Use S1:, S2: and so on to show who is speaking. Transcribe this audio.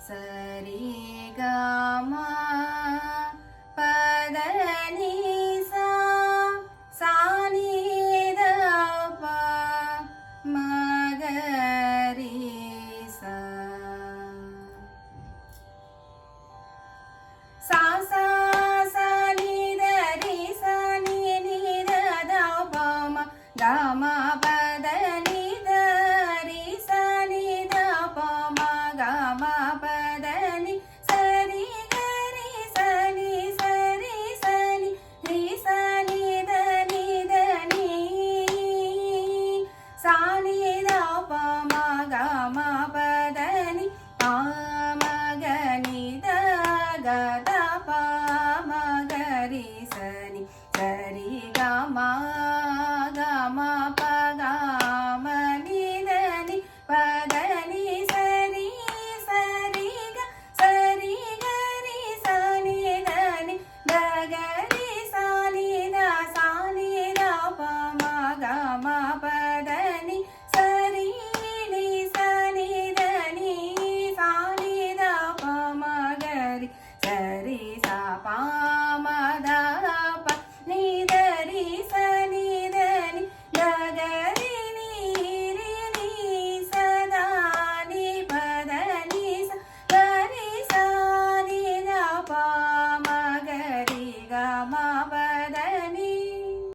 S1: சரி கமா பத நிசா சானித ப மகரி சா சா சா சனி தரி சனி நித த ப ம க ம பத நி தரி சனி த ப ம க ம பத நி சரி கரி சனி சரி சனி ரி சனி த நி த நி சனி த ப ம க ம பத நி ப ம க நி த க த ப ம க ரி சனி சரி க ம க ம ப க ம நி த நி பத நி சரி சரி க சரி க ரி சனி த நி த க ரி சனி த சனி த ப ம க ம பத நி சரி நி சனி த நி சனி த ப ம க ரி சரி ச ப